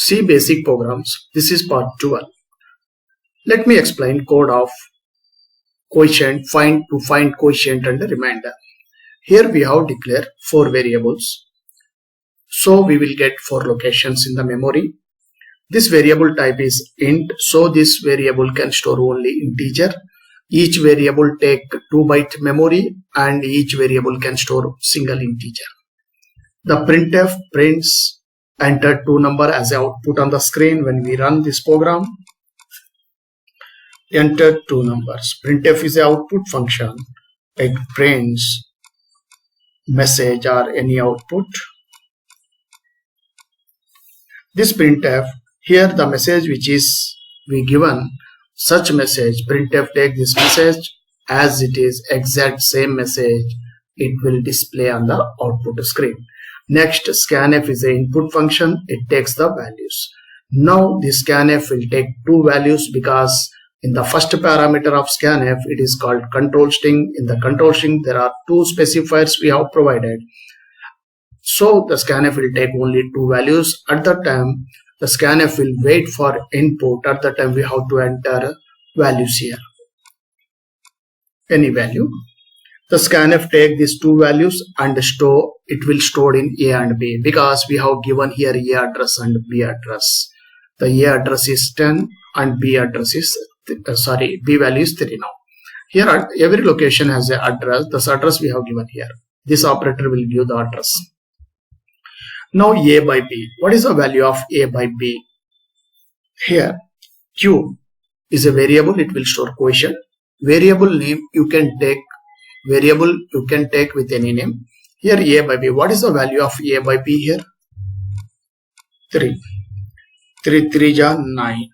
C basic programs. This is part 12. Let me explain code of quotient, find quotient and remainder. Here we have declared 4 variables. So we will get 4 locations in the memory. This variable type is int, so this variable can store only integer. Each variable take 2 byte memory and each variable can store single integer. The printf prints enter 2 number as output on the screen when we run this program. Enter 2 numbers. Printf is the output function. It prints message or any output. This printf, here the message which is we given, such message, printf take this message as it is exact same message, it will display on the output screen. Next, scanf is the input function, it takes the values. Now this scanf will take 2 values because in the first parameter of scanf it is called control string. In the control string there are 2 specifiers we have provided. So the scanf will take only 2 values. At that time the scanf will wait for input. At that time we have to enter values here. Any value. The scanf take these 2 values and store. It will store in A and B because we have given here A address and B address. The A address is 10 and B address is B value is 3 now. Here every location has an address. This address we have given here. This operator will give the address. Now A by B. What is the value of A by B? Here Q is a variable. It will store quotient. Variable name you can take. Variable you can take with any name. Here A by B. What is the value of A by B here? 3. 3 3 ja 9.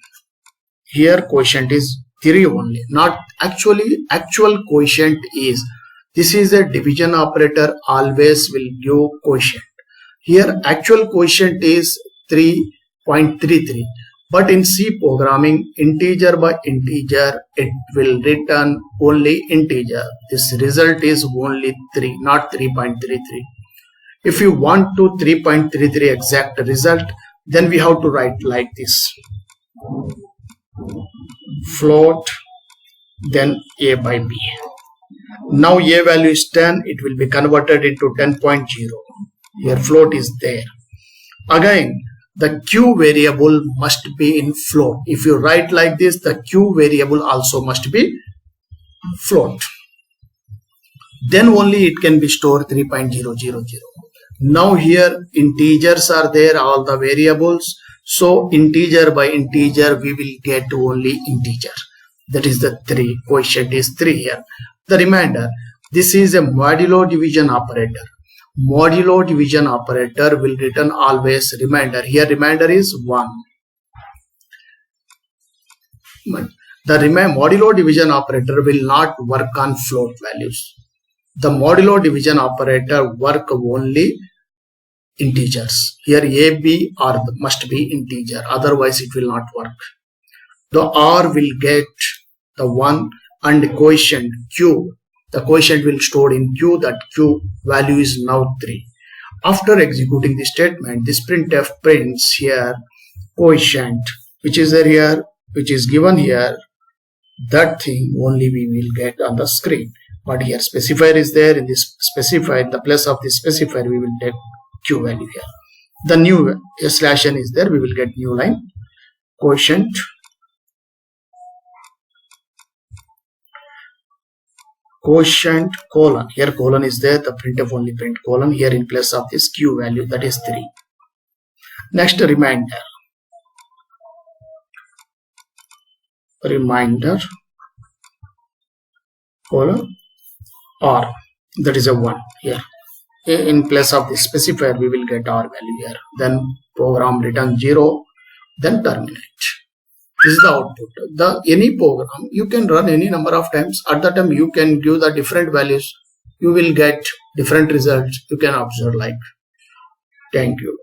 Here quotient is 3 only. Not actual quotient is. This is a division operator. Always will give quotient. Here actual quotient is 3.33. But in C programming, integer by integer, it will return only integer. This result is only 3, not 3.33. If you want to 3.33 exact result, then we have to write like this. Float, then A by B. Now A value is 10, it will be converted into 10.0. Here float is there. Again, the Q variable must be in float. If you write like this, the Q variable also must be float. Then only it can be stored 3.000. Now here integers are there, all the variables. So integer by integer we will get only integer. That is the 3. Quotient is 3 here. The remainder. This is a modulo division operator. Modulo division operator will return always remainder. Here remainder is 1. The modulo division operator will not work on float values. The modulo division operator work only integers. Here A, B or must be integer. Otherwise it will not work. The R will get the 1 and quotient Q. The quotient will store in Q. That Q value is now 3. After executing this statement, this printf prints here quotient, which is there here, which is given here. That thing only we will get on the screen. But here specifier is there. In this specifier, in the place of this specifier, we will take Q value here. The new /n is there. We will get new line quotient. Quotient colon. Here colon is there. The printf only print colon. Here in place of this Q value, that is 3. Next remainder. Remainder colon R. That is a 1 here. In place of this specifier we will get R value here. Then program return 0. Then terminate. This is the output. Any program you can run any number of times. At that time you can give the different values. You will get different results. You can observe like. Thank you.